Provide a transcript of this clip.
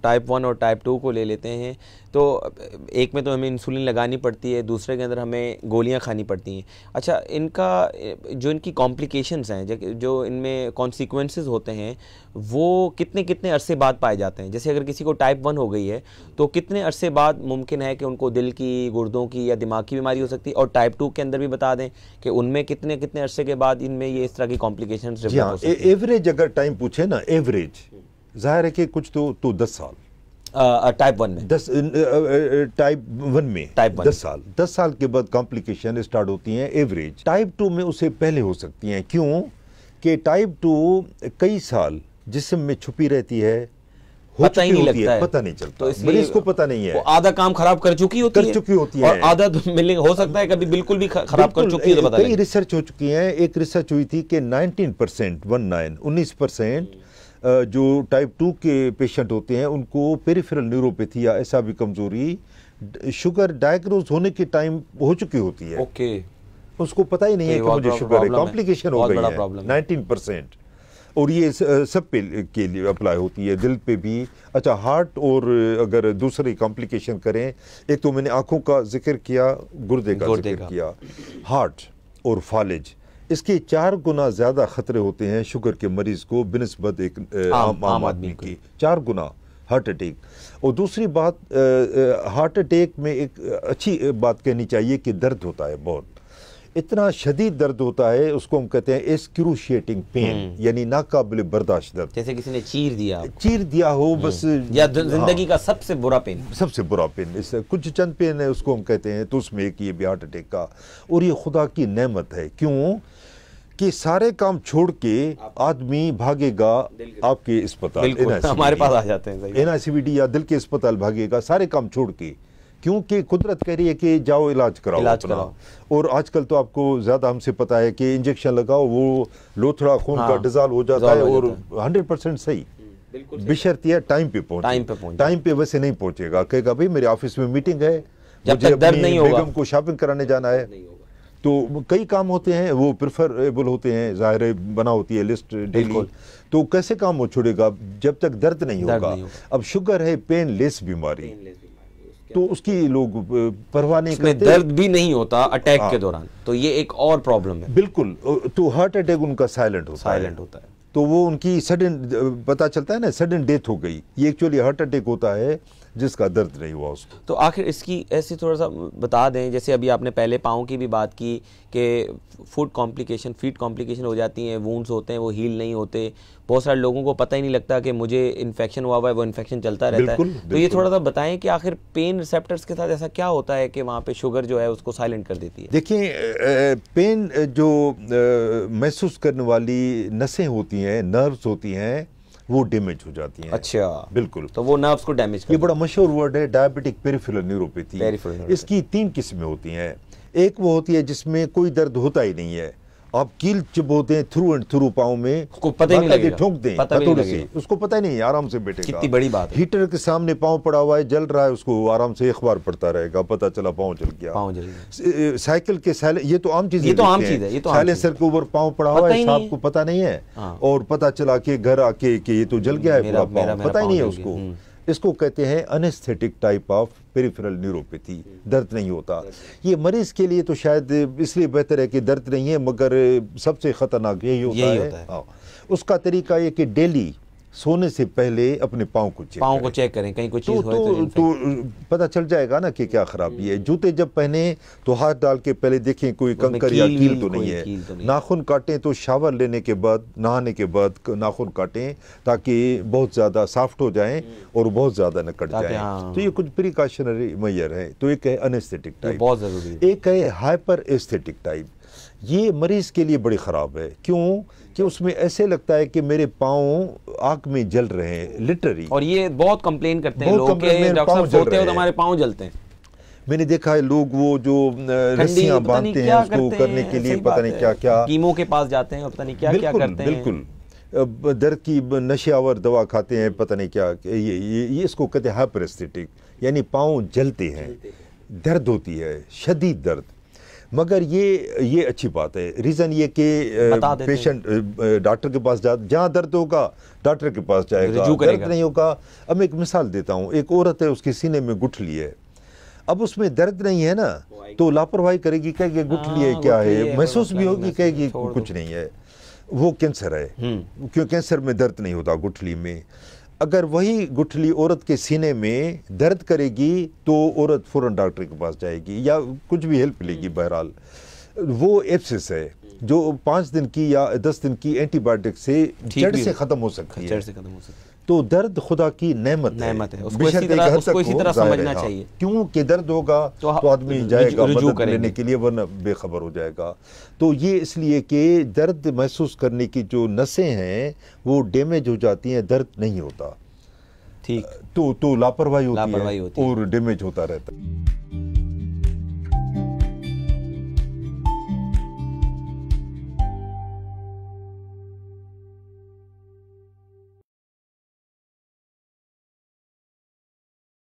Type 1 और type 2 को ले लेते हैं तो एक में तो हमें इंसुलिन लगानी पड़ती है, दूसरे के अंदर हमें गोलियां खानी पड़ती हैं। अच्छा, इनका जो इनकी कॉम्प्लिकेशंस हैं, जो इनमें कॉन्सिक्वेंसेस होते हैं, वो कितने कितने अरसे बाद पाए जाते हैं? जैसे अगर किसी को टाइप 1 हो गई है तो कितने अरसे बाद मुमकिन है कि उनको दिल की, गुर्दों की या दिमाग की बीमारी हो सकती है? और टाइप 2 के अंदर भी बता दें कि उनमें कितने कितने अरसे के बाद इनमें ये इस तरह की कॉम्प्लिकेशंस डेवलप हो सकती हैं? एवरेज अगर टाइम पूछे ना, एवरेज जाहिर है कि कुछ तो 10 साल टाइप 1 में, टाइप 1 में 10 साल के बाद कॉम्प्लिकेशन स्टार्ट होती हैं एवरेज। टाइप 2 में उससे पहले हो सकती हैं। क्यों कि टाइप 2 कई साल जिस्म में छुपी रहती है, पता ही नहीं लगता है, पता नहीं चलता, तो मरीज को पता नहीं है। वो आधा काम खराब कर चुकी होती है और आधा हो सकता है कभी बिल्कुल भी खराब कर चुकी है। कई रिसर्च हो चुकी हैं। एक रिसर्च हुई थी कि 19% जो टाइप 2 के पेशेंट होते हैं उनको पेरिफेरल न्यूरोपैथी या ऐसा भी कमजोरी शुगर डायग्नोज होने के टाइम हो चुकी होती है। ओके, उसको पता ही नहीं है कि मुझे शुगर है, कॉम्प्लिकेशन हो गई है 19%। और ये सब पे के लिए अप्लाई होती है, दिल पे भी। अच्छा, हार्ट और अगर दूसरी कॉम्प्लिकेशन करें, एक तो मैंने आंखों का जिक्र किया, गुर्दे का जिक्र किया, हार्ट और फालिज, इसके 4 गुना ज़्यादा ख़तरे होते हैं शुगर के मरीज़ को बिनिस्बत एक आम आदमी की, 4 गुना हार्ट अटैक। और दूसरी बात, हार्ट अटैक में एक अच्छी बात कहनी चाहिए कि दर्द होता है, बहुत इतना शदीद दर्द होता है, उसको हम कहते हैं एक्सक्रूशिएटिंग पेन, यानी नाकाबिल बर्दाश्त दर्द, जैसे किसी ने चीर दिया हो बस, या जिंदगी का सबसे बुरा पेन, इससे कुछ चंद पेन है उसको हम कहते हैं। तो उसमें एक ये भी हार्ट अटैक का, और ये खुदा की नेमत है। क्यों कि सारे काम छोड़ के आदमी भागेगा आपके अस्पताल, हमारे पास आ जाते हैं NICVD या दिल के अस्पताल भागेगा, सारे काम छोड़ के, क्योंकि कुदरत कह रही है कि जाओ इलाज कराओ। और आजकल तो आपको ज़्यादा हमसे पता है कि इंजेक्शन लगाओ, वो लोथड़ा खून का डिज़ॉल्व हो जाता है, और 100% सही, बशर्ते है टाइम पे पहुंचे। टाइम पे वैसे नहीं पहुंचेगा, कहेगा भाई मेरे ऑफिस में मीटिंग है, मुझे अपनी बेगम को शॉपिंग कराने जाना है। तो कई काम होते हैं वो प्रेफरेबल होते हैं, ज़ाहिर बना होती है लिस्ट डेली, तो कैसे काम वो छोड़ेगा जब तक दर्द नहीं होगा। अब शुगर है पेन लेस बीमारी, तो उसकी लोग परवाह नहीं करते, दर्द भी नहीं होता अटैक के दौरान, तो ये एक और प्रॉब्लम है। बिल्कुल, तो हार्ट अटैक उनका साइलेंट होता है, तो वो उनकी सडन, पता चलता है ना, सडन डेथ हो गई, ये एक्चुअली हार्ट अटैक होता है जिसका दर्द नहीं हुआ उसको। तो आखिर इसकी ऐसे थोड़ा सा बता दें, जैसे अभी आपने पहले पाँव की भी बात की कि फीट कॉम्प्लिकेशन हो जाती हैं, वुंड्स होते हैं वो हील नहीं होते, बहुत सारे लोगों को पता ही नहीं लगता कि मुझे इन्फेक्शन हुआ है, वो इन्फेक्शन चलता रहता है। तो ये थोड़ा सा बताएं कि आखिर पेन रिसेप्टर्स के साथ ऐसा क्या होता है कि वहाँ पे शुगर जो है उसको साइलेंट कर देती है? देखिए, पेन जो महसूस करने वाली नसें होती हैं, नर्व्स होती हैं, वो डैमेज हो जाती हैं। अच्छा, बिल्कुल, तो वो नर्व्स को डैमेज कर, ये बड़ा मशहूर वर्ड है, डायबिटिक पेरिफेरल न्यूरोपैथी। इसकी 3 किस्में होती हैं। एक वो होती है जिसमें कोई दर्द होता ही नहीं है, आप कील चुभोते हैं थ्रू एंड थ्रू पाँव में, उसको पता ही नहीं लगेगा, ठोक दें हथौड़े से, उसको पता ही नहीं, आराम से बैठेगा। कितनी बड़ी बात है। हीटर के सामने पाँव पड़ा हुआ है, जल रहा है, उसको आराम से अखबार पढ़ता रहेगा, पता चला पाँव जल गया। साइकिल के ये तो आम चीज है, साइलेंसर के ऊपर पाँव पड़ा हुआ है, आपको पता नहीं है, और पता चला कि घर आके कि ये तो जल गया है पूरा पाँव, पता ही नहीं है उसको। इसको कहते हैं anaesthetic type of peripheral neuropathy, दर्द नहीं होता। ये मरीज के लिए तो शायद इसलिए बेहतर है कि दर्द नहीं है, मगर सबसे खतरनाक यही होता है। उसका तरीका ये कि डेली सोने से पहले अपने पाँव को चेक करें, कहीं कोई चीज तो पता चल जाएगा ना कि क्या खराबी है। जूते जब पहने तो हाथ डाल के पहले देखें कोई कंकर या कील तो नहीं है। नाखून काटें तो शावर लेने के बाद, नहाने के बाद नाखून काटें, ताकि बहुत ज़्यादा सॉफ्ट हो जाएं और बहुत ज़्यादा न कट जाएं। तो ये कुछ प्रिकॉशनरी मेजर है। तो एक है अनेस्थेटिक टाइप, बहुत ज़रूरी है। एक है हाइपर एस्थेटिक टाइप, ये मरीज के लिए बड़ी ख़राब है। क्यों कि उसमें ऐसे लगता है कि मेरे पाँव आग में जल रहे हैं, लिटरली। और ये बहुत कंप्लेन करते हैं लोग कि डॉक्टर साहब सोते हो तो हमारे पाँव जलते हैं। मैंने देखा है लोग वो जो रस्सियां बांधते हैं उसको करने के लिए पता नहीं क्या क्या, कीमो के पास जाते हैं, पता नहीं क्या क्या करते हैं। बिल्कुल, दर्द की नशेआवर दवा खाते हैं, पता नहीं क्या। ये इसको कहते हैं हाइपर एस्थेटिक, यानी पाँव जलते हैं, दर्द होती है, शदीद दर्द। मगर ये अच्छी बात है। रीज़न ये कि पेशेंट डॉक्टर के पास जहाँ दर्द होगा डॉक्टर के पास जाएगा, दर्द नहीं होगा। अब मैं एक मिसाल देता हूँ, एक औरत है, उसके सीने में गुठली है, अब उसमें दर्द नहीं है ना, तो लापरवाही करेगी, कहेगी गुठली है, क्या है, महसूस भी होगी, कहेगी कुछ नहीं है, वो कैंसर है, क्यों कैंसर में दर्द नहीं होता, गुठली में। अगर वही गुठली औरत के सीने में दर्द करेगी तो औरत फौरन डॉक्टर के पास जाएगी या कुछ भी हेल्प लेगी। बहरहाल वो एब्सेस है जो 5 दिन की या 10 दिन की एंटीबायोटिक से जड़ से ख़त्म हो सकती है। तो दर्द खुदा की नेमत है, उसको इसी तरह समझना चाहिए। क्योंकि दर्द होगा तो आदमी जाएगा मदद लेने के लिए, वरना बेखबर हो जाएगा। तो ये इसलिए कि दर्द महसूस करने की जो नसें हैं वो डैमेज हो जाती हैं, दर्द नहीं होता, ठीक, तो लापरवाही होती है और डैमेज होता रहता है।